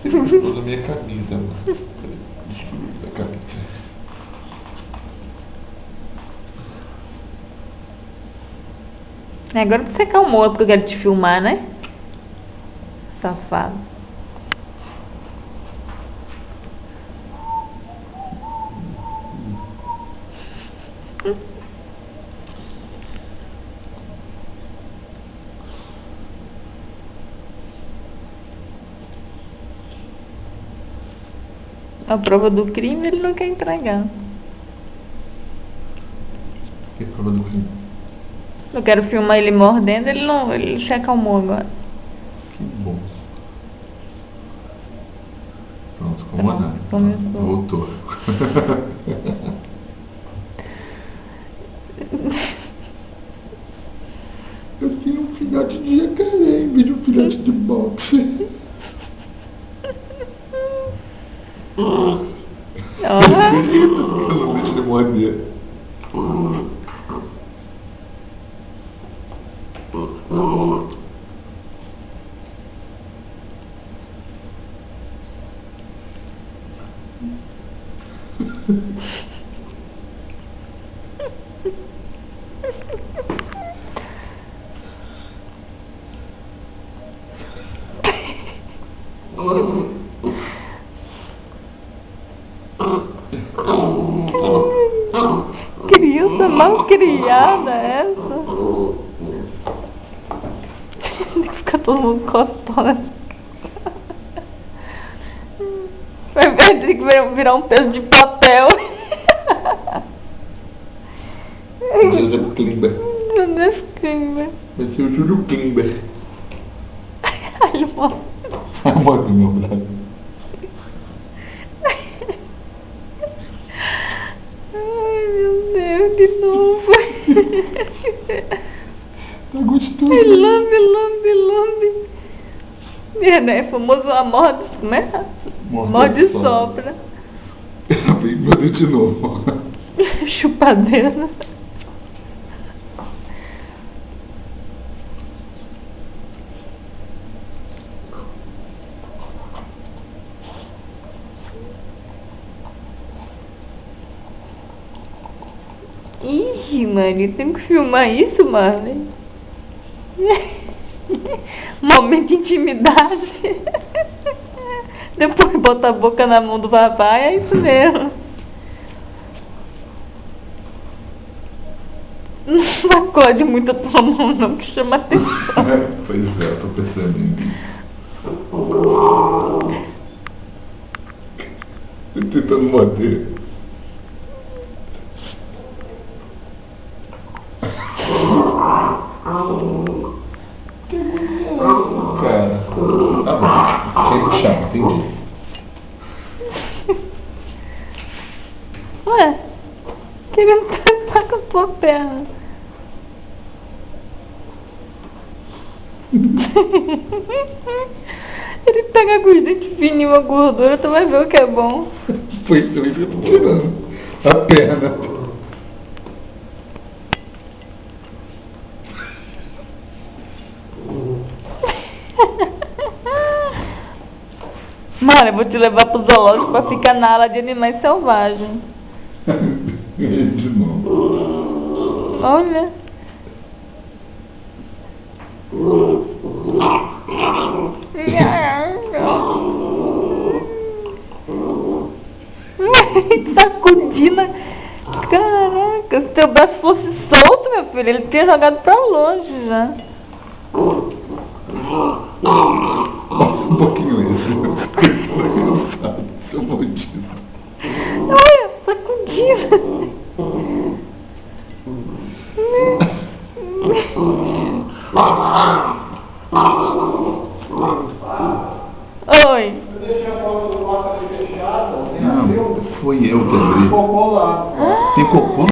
Usa minha camisa, mano. Destruiu a camisa. Agora você acalmou porque eu quero te filmar, né? Safado. A prova do crime ele não quer entregar. Que prova do crime? Eu quero filmar ele mordendo, ele não, ele se acalmou agora. Que bom. Pronto, comandante. Começou. Voltou. Eu tinha um filhote de jacaré em vez de um filhote de boxe. Ó. Eu não deixo ele morder. Criança mal criada essa. Fica todo mundo costando. Vai ter que virar um peso de papel. Joseph Klimber. Joseph Klimber. Vai ser o Júlio Klimber. Ai, mano. Morre do meu braço. Ai, meu Deus, de novo. Tá gostoso. Lambe. É famoso a morde, como é? Morde e sopra. Vem fazer de novo. Chupadeira. Ixi, mano, tem que filmar isso, mano. Momento de intimidade. Depois bota a boca na mão do papai, é isso mesmo. Não sacode muito a tua mão não, que chama atenção. Pois é, eu tô percebendo isso. Tô tentando morder. Cara, tá bom. Chega chama, entendi. Ué, querendo tratar com a tua perna. Ele pega com os dentes fininhos a gordura, tu vai ver o que é bom. Foi isso aí que eu tô tirando. A perna. Mano, eu vou te levar pro zoológico pra ficar na ala de animais selvagens. De novo. Olha. Sacudindo. Caraca, se teu braço fosse solto, meu filho, ele teria jogado pra longe já. Um pouquinho isso. Tô mordido. Olha, sacudindo. Oi. Não, foi eu que abri. Tem cocô?